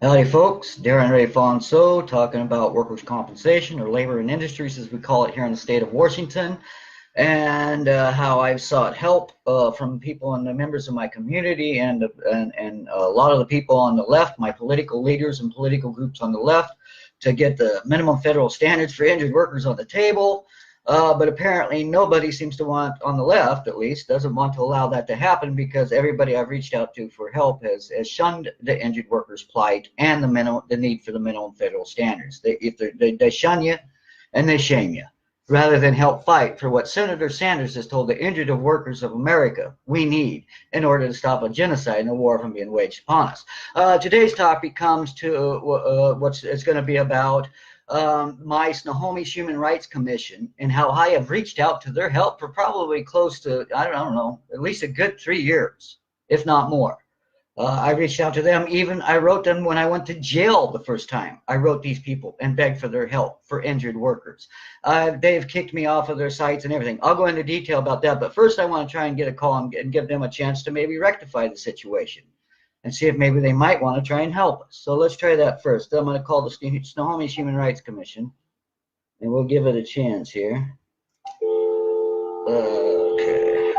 Howdy folks, Darren Ray Fonso talking about workers' compensation, or labor and industries as we call it here in the state of Washington, and how I've sought help from people and the members of my community and a lot of the people on the left, my political leaders and political groups on the left, to get the minimum federal standards for injured workers on the table. But apparently nobody seems to want, on the left at least, doesn't want to allow that to happen, because everybody I've reached out to for help has shunned the injured workers' plight and the need for the minimum federal standards. They shun you and they shame you, rather than help fight for what Senator Sanders has told the injured workers of America we need in order to stop a genocide and a war from being waged upon us. Today's topic comes to what it's going to be about. My Snohomish Human Rights Commission, and how I have reached out to their help for probably close to, I don't know, at least a good 3 years, if not more. I reached out to them. Even I wrote them when I went to jail the first time. I wrote these people and begged for their help for injured workers. They've kicked me off of their sites and everything. I'll go into detail about that, but first I want to try and get a call and give them a chance to maybe rectify the situation and see if maybe they might want to try and help us. So let's try that first. I'm going to call the Snohomish Human Rights Commission, and we'll give it a chance here. Okay.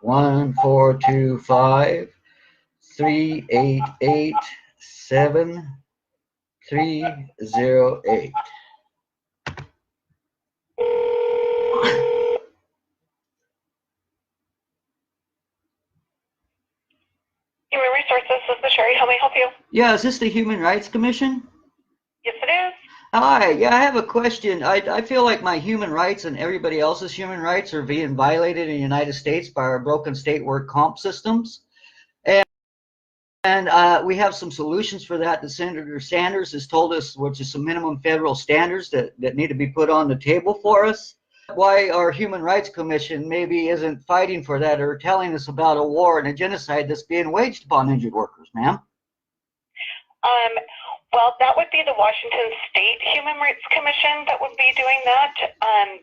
1-425-388-7308. Human Resources, this is Sherry. How may I help you? Yeah, is this the Human Rights Commission? Yes, it is. Hi, yeah, I have a question. I feel like my human rights and everybody else's human rights are being violated in the United States by our broken state work comp systems. And we have some solutions for that Senator Sanders has told us, which is some minimum federal standards that need to be put on the table for us. Why our Human Rights Commission maybe isn't fighting for that or telling us about a war and a genocide that's being waged upon injured workers, ma'am? Well, that would be the Washington State Human Rights Commission that would be doing that.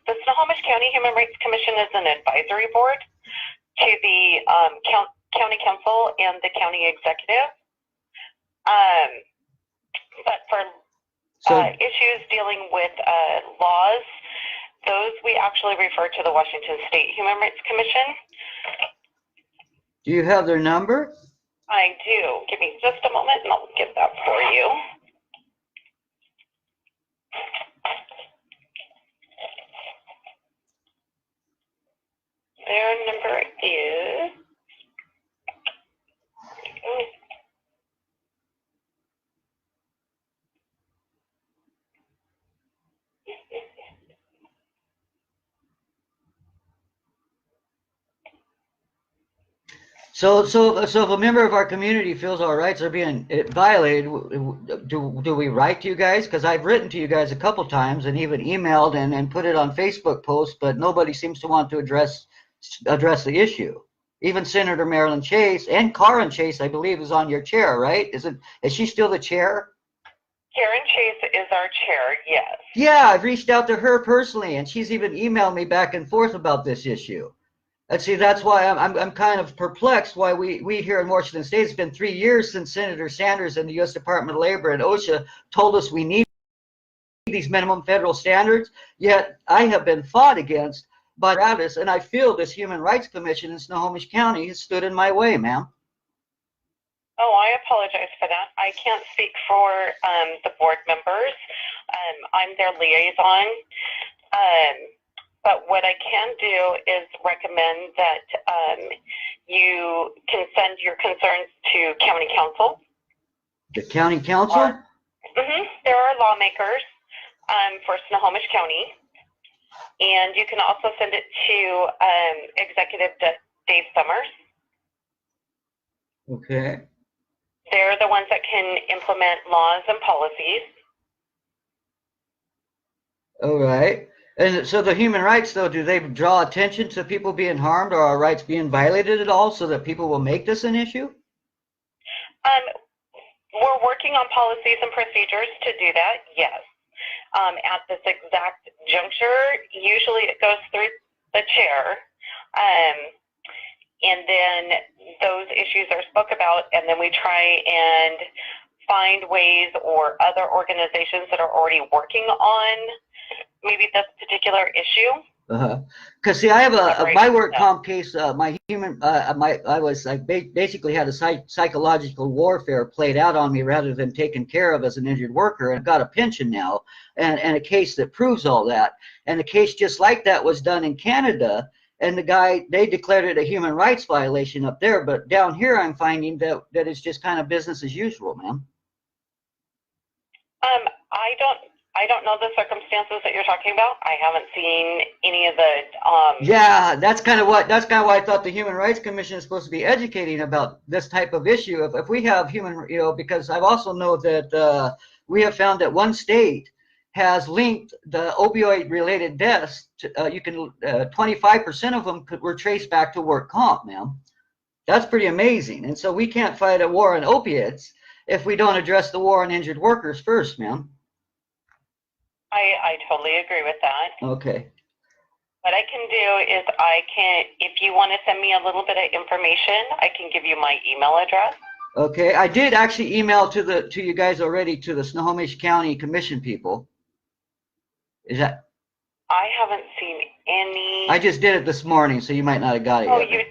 The Snohomish County Human Rights Commission is an advisory board to the county council and the county executive. But for issues dealing with laws, those we actually refer to the Washington State Human Rights Commission. Do you have their number? I do. Give me just a moment and I'll get that for you. Their number is... So if a member of our community feels our rights are being violated, do we write to you guys? Because I've written to you guys a couple times and even emailed and put it on Facebook posts, but nobody seems to want to address the issue. Even Senator Marilyn Chase and Karen Chase, I believe, is on your chair, right? Is she still the chair? Karen Chase is our chair, yes. Yeah, I've reached out to her personally, and she's even emailed me back and forth about this issue. And see, that's why I'm kind of perplexed why we here in Washington State, it's been 3 years since Senator Sanders and the U.S. Department of Labor and OSHA told us we need these minimum federal standards, yet I have been fought against by Travis, and I feel this Human Rights Commission in Snohomish County has stood in my way, ma'am. Oh, I apologize for that. I can't speak for the board members. I'm their liaison. But what I can do is recommend that you can send your concerns to county council. The county council? There are lawmakers for Snohomish County. And you can also send it to Executive Dave Summers. Okay. They're the ones that can implement laws and policies. All right. And so the human rights, though, do they draw attention to people being harmed or our rights being violated at all so that people will make this an issue? We're working on policies and procedures to do that, yes. At this exact juncture, usually it goes through the chair, and then those issues are spoke about, and then we try and find ways, or other organizations that are already working on maybe this particular issue. Because see, I have my work comp case. My human, I was like basically had a psychological warfare played out on me rather than taken care of as an injured worker, and got a pension now, and a case that proves all that. And a case just like that was done in Canada, and the guy, they declared it a human rights violation up there, but down here I'm finding that it's just kind of business as usual, man. I don't know the circumstances that you're talking about. I haven't seen any of the. Yeah, that's kind of why I thought the Human Rights Commission is supposed to be educating about this type of issue. If we have human, because I've also know that we have found that one state has linked the opioid-related deaths to, 25% of them were traced back to work comp, ma'am. That's pretty amazing. And so we can't fight a war on opiates if we don't address the war on injured workers first, ma'am. I totally agree with that. Okay. What I can do is if you want to send me a little bit of information, I can give you my email address. Okay, I did actually email to you guys already, to the Snohomish County Commission people. Is that? I haven't seen any. I just did it this morning, so you might not have got it yet. You did.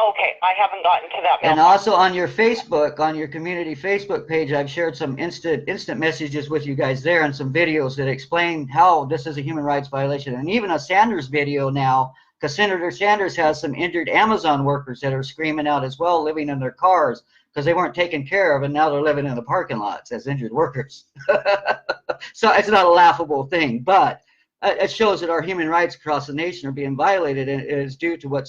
Okay, I haven't gotten to that. And also on your Facebook, on your community Facebook page, I've shared some instant messages with you guys there, and some videos that explain how this is a human rights violation, and even a Sanders video now, because Senator Sanders has some injured Amazon workers that are screaming out as well, living in their cars because they weren't taken care of, and now they're living in the parking lots as injured workers. So it's not a laughable thing, but it shows that our human rights across the nation are being violated, and it is due to what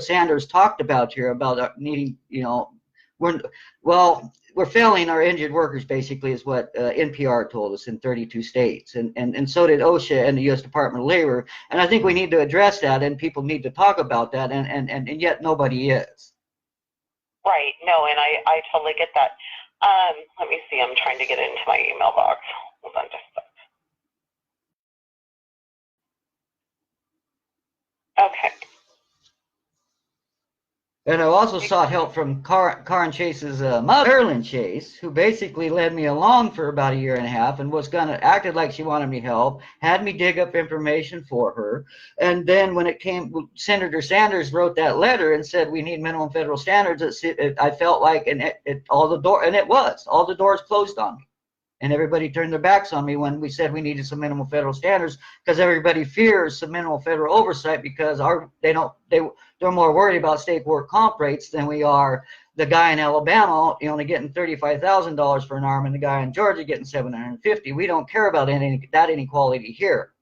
Sanders talked about here about needing, we're failing our injured workers, basically, is what NPR told us in 32 states, and so did OSHA and the U.S. Department of Labor, and I think we need to address that, and people need to talk about that, and yet nobody is. Right. No, and I totally get that. Let me see. I'm trying to get into my email box. Hold on just a second. Okay. And I also sought help from Karin Chase's mother, Marilyn Chase, who basically led me along for about 1.5 years and acted like she wanted me help, had me dig up information for her. And then when it came, Senator Sanders wrote that letter and said we need minimum federal standards. I felt like, all the doors closed on me. And everybody turned their backs on me when we said we needed some minimal federal standards, because everybody fears some minimal federal oversight, because they're more worried about state work comp rates than we are the guy in Alabama only getting $35,000 for an arm and the guy in Georgia getting $750. We don't care about that inequality here.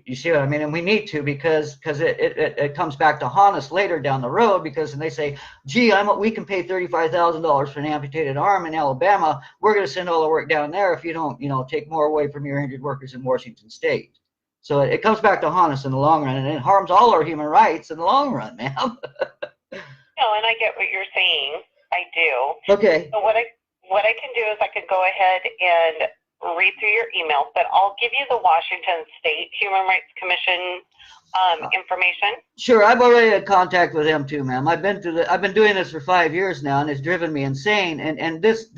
You see what I mean? And we need to, because it comes back to haunt us later down the road, because when they say, gee, we can pay $35,000 for an amputated arm in Alabama, we're going to send all the work down there if you don't, take more away from your injured workers in Washington State. So it comes back to haunt us in the long run, and it harms all our human rights in the long run, ma'am. No, and I get what you're saying. I do. Okay. So what I can do is I can go ahead and read through your emails, but I'll give you the Washington State Human Rights Commission information. Sure, I've already had contact with them too, ma'am. I've been doing this for 5 years now, and it's driven me insane. And this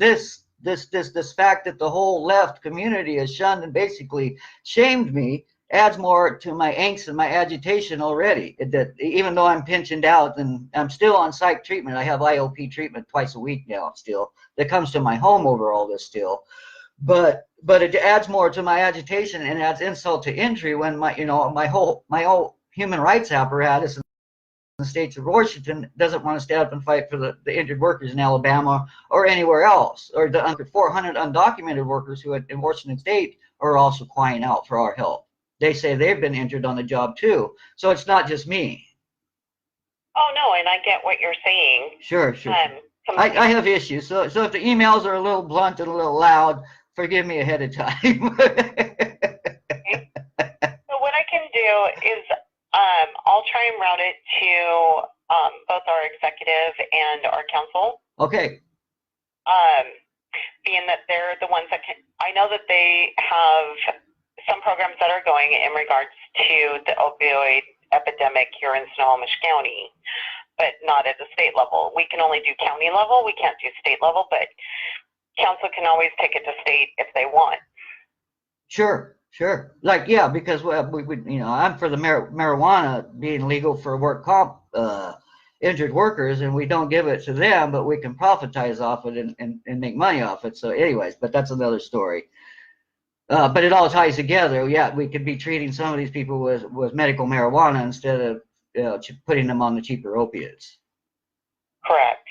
fact that the whole left community has shunned and basically shamed me adds more to my angst and my agitation already. That even though I'm pensioned out and I'm still on psych treatment, I have IOP treatment twice a week now still, that comes to my home over all this still. But it adds more to my agitation and adds insult to injury when my whole human rights apparatus in the states of Washington doesn't want to stand up and fight for the injured workers in Alabama or anywhere else, or the under 400 undocumented workers who in Washington State are also crying out for our help. They say they've been injured on the job too, so it's not just me. Oh no, and I get what you're saying. Sure. I have issues, so if the emails are a little blunt and a little loud, forgive me ahead of time. Okay. So what I can do is I'll try and route it to both our executive and our council. Okay. Being that they're the ones that I know that they have some programs that are going in regards to the opioid epidemic here in Snohomish County, but not at the state level. We can only do county level. We can't do state level, but council can always take it to state if they want. Sure, sure. Like, yeah, because I'm for the marijuana being legal for work comp injured workers, and we don't give it to them, but we can profitize off it and make money off it. So, anyways, but that's another story. But it all ties together. Yeah, we could be treating some of these people with medical marijuana instead of putting them on the cheaper opiates. Correct.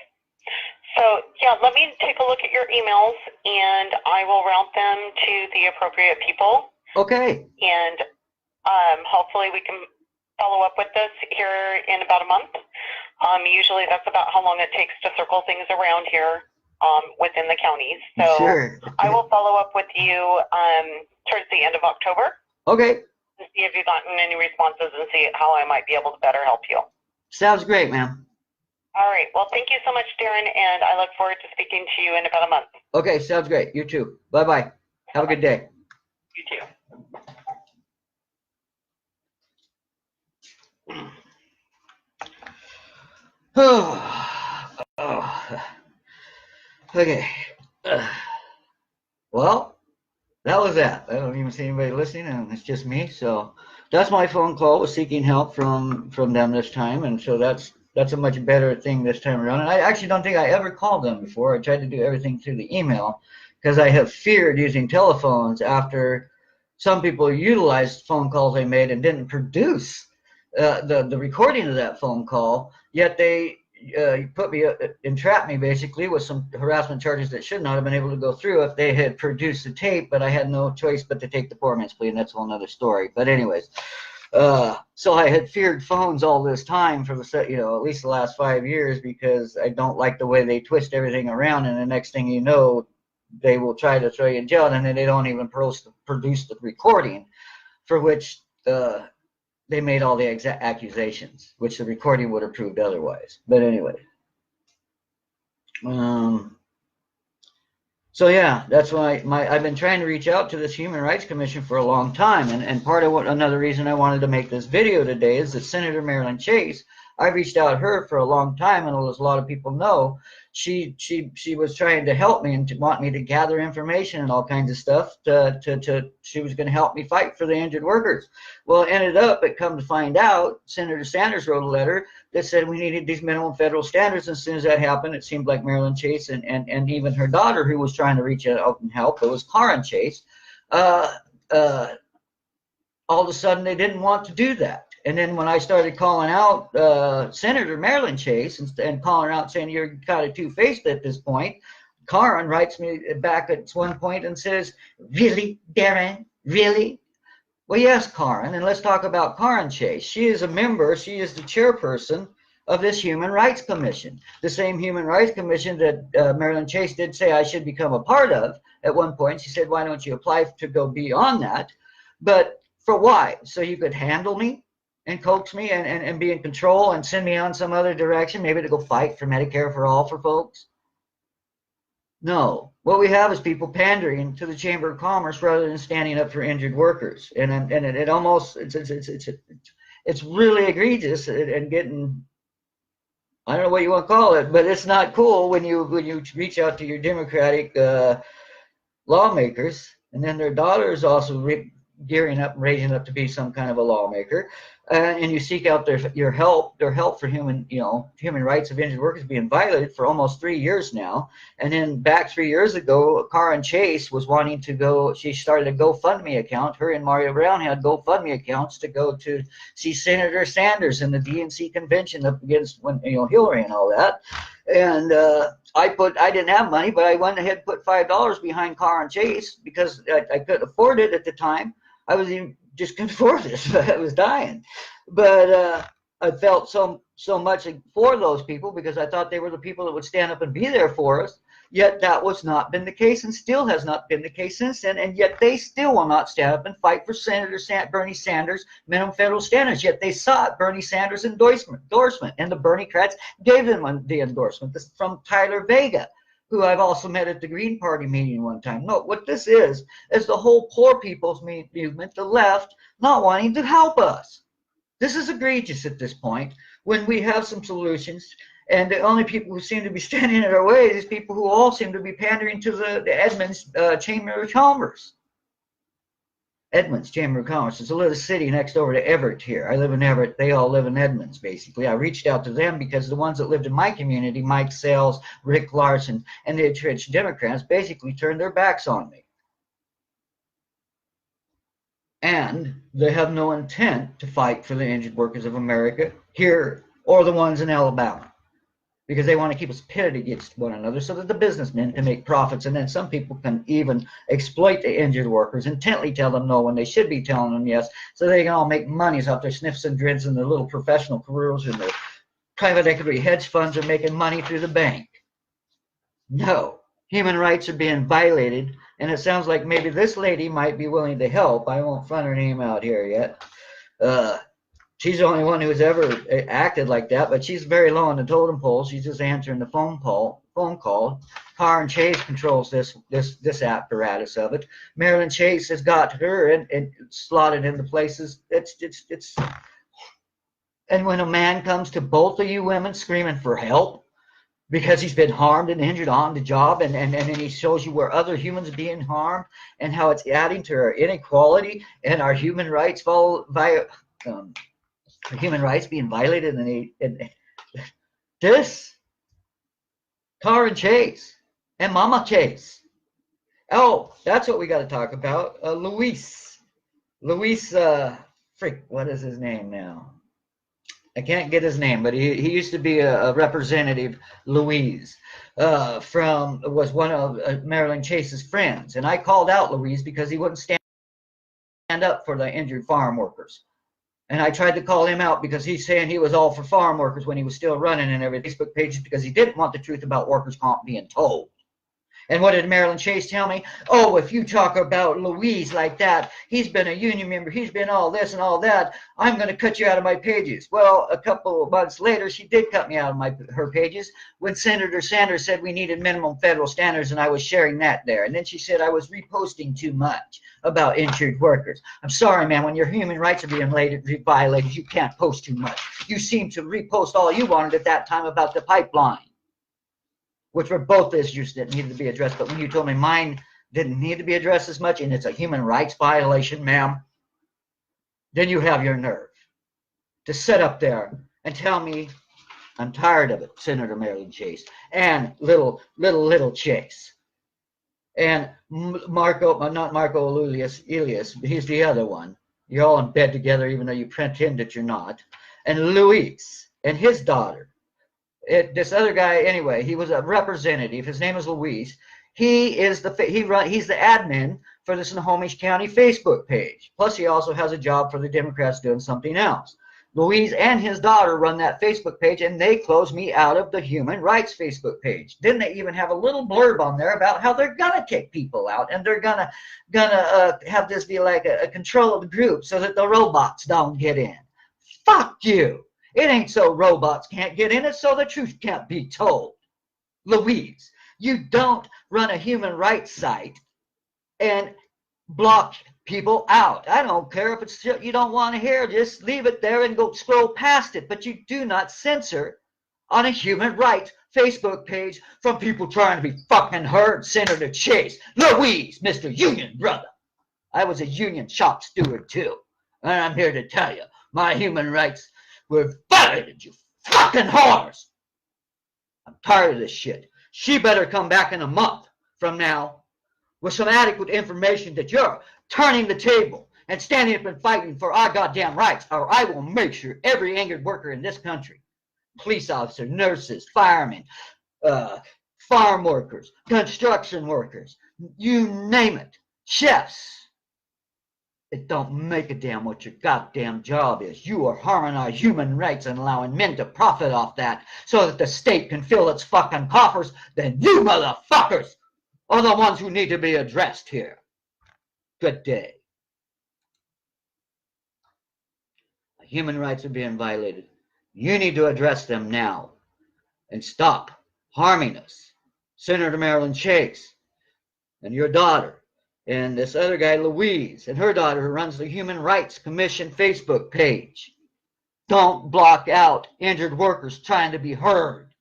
So, yeah, let me take a look at your emails, and I will route them to the appropriate people. Okay. And hopefully we can follow up with this here in about a month. Usually that's about how long it takes to circle things around here within the counties. So sure. I will follow up with you towards the end of October. Okay. To see if you've gotten any responses and see how I might be able to better help you. Sounds great, ma'am. All right. Well, thank you so much, Darren, and I look forward to speaking to you in about a month. Okay, sounds great. You too. Bye-bye. Have a good day. You too. Okay. Well, that was that. I don't even see anybody listening, and it's just me. So that's my phone call with seeking help from them this time, and so that's a much better thing this time around. And I actually don't think I ever called them before. I tried to do everything through the email because I have feared using telephones after some people utilized phone calls they made and didn't produce the recording of that phone call, yet they entrapped me basically with some harassment charges that should not have been able to go through if they had produced the tape, but I had no choice but to take the poor man's plea, and that's a whole other story. But anyways, so I had feared phones all this time for the at least the last 5 years, because I don't like the way they twist everything around, and the next thing you know, they will try to throw you in jail, and then they don't even produce the recording for which they made all the exact accusations, which the recording would have proved otherwise. But anyway, so yeah, that's why I've been trying to reach out to this Human Rights Commission for a long time, and part of another reason I wanted to make this video today is that Senator Marilyn Chase, I reached out to her for a long time, and as a lot of people know, she was trying to help me and to want me to gather information and all kinds of stuff. She was going to help me fight for the injured workers. Well, it ended up, it come to find out, Senator Sanders wrote a letter that said we needed these minimum federal standards. And as soon as that happened, it seemed like Marilyn Chase and even her daughter, who was trying to reach out and help, it was Karen Chase, all of a sudden they didn't want to do that. And then when I started calling out Senator Marilyn Chase and calling her out saying you're kind of two-faced at this point, Karen writes me back at one point and says, "Really, Darren? Really?" Well, yes, Karen, and let's talk about Karen Chase. She is a member, she is the chairperson of this Human Rights Commission, the same Human Rights Commission that Marilyn Chase did say I should become a part of at one point. She said, why don't you apply to go beyond that? But for why? So you could handle me and coax me and be in control and send me on some other direction, maybe to go fight for Medicare for all for folks? No. What we have is people pandering to the Chamber of Commerce rather than standing up for injured workers. And it almost, it's really egregious and getting, I don't know what you want to call it, but it's not cool when you reach out to your Democratic lawmakers, and then their daughter is also gearing up and raising up to be some kind of a lawmaker, and you seek out their help for human rights of injured workers being violated for almost 3 years now. And then back 3 years ago, Karen Chase was wanting to go. She started a GoFundMe account. Her and Mario Brown had GoFundMe accounts to go to see Senator Sanders in the DNC convention up against Hillary and all that. And I didn't have money, but I went ahead and put $5 behind Karen Chase because I couldn't afford it at the time. I was even just couldn't afford this. I was dying. But I felt so much for those people because I thought they were the people that would stand up and be there for us. Yet that was not been the case and still has not been the case since then. And yet they still will not stand up and fight for Senator Bernie Sanders' minimum federal standards. Yet they sought Bernie Sanders' endorsement. And the Bernie-crats gave them the endorsement. This is from Tyler Vega, who I've also met at the Green Party meeting one time. No, what this is the whole poor people's movement, the left, not wanting to help us. This is egregious at this point when we have some solutions And the only people who seem to be standing in our way is people who all seem to be pandering to the Edmonds Chamber of Commerce. Edmonds Chamber of Commerce. It's a little city next over to Everett here. I live in Everett. They all live in Edmonds, basically. I reached out to them because the ones that lived in my community, Mike Sales, Rick Larson, and the entrenched Democrats, basically turned their backs on me. And they have no intent to fight for the injured workers of America here or the ones in Alabama, because they want to keep us pitted against one another so that the businessmen can make profits, and then some people can even exploit the injured workers, intently tell them no when they should be telling them yes, so they can all make monies off their sniffs and drins and their little professional careers, and their private equity hedge funds are making money through the bank. No, human rights are being violated, and it sounds like maybe this lady might be willing to help. I won't front her name out here yet. She's the only one who's ever acted like that, but she's very low on the totem pole. She's just answering the phone call. Car and Chase controls this apparatus of it. Marilyn Chase has got her and slotted into places. It's. And when a man comes to both of you women screaming for help because he's been harmed and injured on the job, and then he shows you where other humans are being harmed and how it's adding to our inequality and our human rights human rights being violated, and this Car and Chase and Mama Chase. Oh, that's what we got to talk about. Luis, what is his name now? I can't get his name, but he used to be a representative. Luis was one of Marilyn Chase's friends, and I called out Luis because he wouldn't stand up for the injured farm workers. And I tried to call him out because he's saying he was all for farm workers when he was still running and every Facebook pages because he didn't want the truth about workers' comp being told. And what did Marilyn Chase tell me? Oh, if you talk about Louise like that, he's been a union member, he's been all this and all that, I'm going to cut you out of my pages. Well, a couple of months later, she did cut me out of her pages when Senator Sanders said we needed minimum federal standards, and I was sharing that there. And then she said I was reposting too much about injured workers. I'm sorry, man, when your human rights are being violated, you can't post too much. You seem to repost all you wanted at that time about the pipeline, which were both issues that needed to be addressed. But when you told me mine didn't need to be addressed as much, and it's a human rights violation, ma'am, then you have your nerve to sit up there and tell me I'm tired of it, Senator Marilyn Chase, and little Chase. And not Marco Elias, he's the other one. You're all in bed together even though you pretend that you're not. And Luis and his daughter. This other guy, anyway, he was a representative. His name is Luis. He's the admin for the Snohomish County Facebook page. Plus, he also has a job for the Democrats doing something else. Luis and his daughter run that Facebook page, and they closed me out of the Human Rights Facebook page. Then they even have a little blurb on there about how they're gonna kick people out, and they're gonna have this be like a control of the group so that the robots don't get in. Fuck you. It ain't so robots can't get in, it's so the truth can't be told. Louise, you don't run a human rights site and block people out. I don't care if it's shit you don't want to hear, just leave it there and go scroll past it. But you do not censor on a human rights Facebook page from people trying to be fucking heard. Senator Chase, Louise, Mr. Union Brother. I was a union shop steward too, and I'm here to tell you, my human rights were violated, you fucking whores. I'm tired of this shit. She better come back in a month from now with some adequate information that you're turning the table and standing up and fighting for our goddamn rights, or I will make sure every angered worker in this country, police officers, nurses, firemen, farm workers, construction workers, you name it, chefs, it don't make a damn what your goddamn job is. You are harming our human rights and allowing men to profit off that so that the state can fill its fucking coffers. Then you motherfuckers are the ones who need to be addressed here. Good day. Human rights are being violated. You need to address them now and stop harming us. Senator Marilyn Chase and your daughter. And this other guy, Louise, and her daughter, who runs the Human Rights Commission Facebook page. Don't block out injured workers trying to be heard.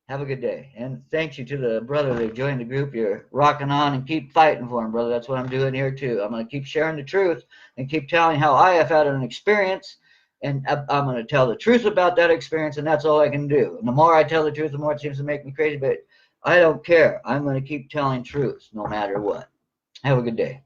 Have a good day. And thanks you to the brother that joined the group. You're rocking on, and keep fighting for him, brother. That's what I'm doing here too. I'm going to keep sharing the truth and keep telling how I have had an experience, and I'm going to tell the truth about that experience, and that's all I can do. And the more I tell the truth, the more it seems to make me crazy, but I don't care. I'm going to keep telling truth no matter what. Have a good day.